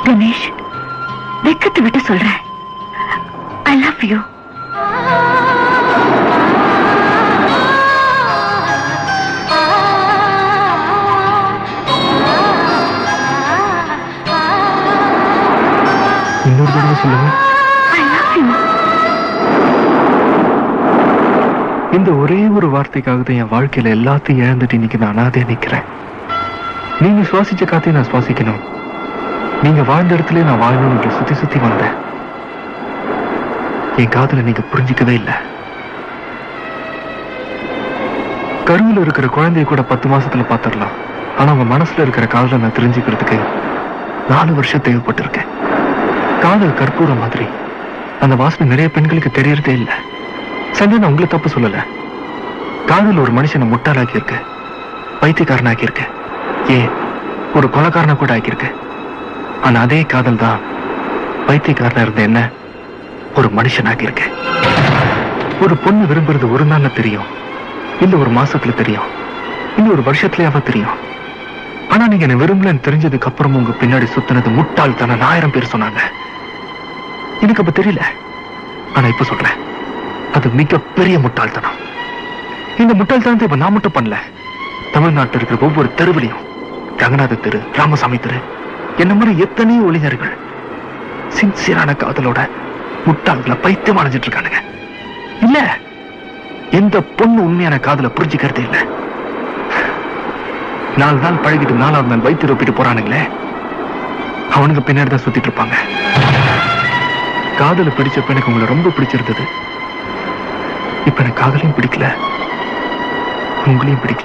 தினேஷ், வெக்கத்தை விட்டு சொல்றேன். I love you. இன்னொரு தடவை சொல்லுங்க. I love you. இந்த ஒரே ஒரு வார்த்தைக்காக தான் என் வாழ்க்கையில எல்லாத்தையும் இழந்துட்டு இன்னைக்கு நான் அனாதையா நிக்கிறேன். நீங்க சுவாசிச்ச காத்தையும் நான் சுவாசிக்கணும், நீங்க வாழ்ந்த இடத்துல நான் வாழணும். சுத்தி சுத்தி வந்தேன். என் காதலை நீங்க புரிஞ்சிக்கவே இல்லை. கருவில் இருக்கிற குழந்தைய கூட 10 மாசத்துல பாத்திரலாம். ஆனா உங்க மனசுல இருக்கிற காதலை நான் தெரிஞ்சுக்கிறதுக்கு 4 வருஷம் தேவைப்பட்டிருக்கேன். காதல் கற்பூரம் மாதிரி, அந்த வாசனை நிறைய பெண்களுக்கு தெரியறதே இல்லை. சண்டை, நான் உங்களை தப்பு சொல்லல. காதல் ஒரு மனுஷனை முட்டாளாக்கி இருக்கு, பைத்தியக்காரனாக்கி இருக்கு, ஏன் ஒரு கொலைக்காரனை கூட ஆக்கியிருக்கு. ஆனா அதே காதல் தான் பைத்தியக்காரனா இருந்த என்ன ஒரு மனுஷனாக்கி இருக்கு. ஒரு பொண்ணு விரும்புறது ஒரு நாள்ல தெரியும், இல்ல ஒரு மாசத்துல தெரியும், இல்ல ஒரு வருஷத்துலயாவது தெரியும். ஆனா நீங்க என்ன விரும்பலன்னு தெரிஞ்சதுக்கு அப்புறம் உங்க பின்னாடி சுத்தினது முட்டாள் தானே 1000 பேர் சொன்னாங்க. எனக்கு அப்ப தெரியல, ஆனா இப்ப சொல்றேன், அது மிகப்பெரிய முட்டாள்தனம். இந்த முட்டாள்தனத்தை இப்ப நான் மட்டும் பண்ணல. தமிழ்நாட்டில் இருக்கிற ஒவ்வொரு தெருவிலையும், ரங்கநாத தெரு, ராமசாமி தெரு, என்ன மாதிரி எத்தனையோ இளைஞர்கள் சின்சியரான காதலோட முட்டாள்களை பைத்தியம் அடைஞ்சிட்டு இருக்கானுங்க. இல்ல, எந்த பொண்ணு உண்மையான காதலை புரிஞ்சுக்கிறதே இல்ல. 4 நாள் பழகிட்டு 4வது நாள் வைத்தியம் ஒப்பிட்டு போறானுங்களே, அவனுக்கு பின்னாடி தான் சுத்திட்டு இருப்பாங்க. காதலை பிடிச்சப்ப எனக்கு உங்களை ரொம்ப பிடிச்சிருந்தது. இப்ப எனக்கு காதலையும் பிடிக்கல, உங்களையும் பிடிக்கல.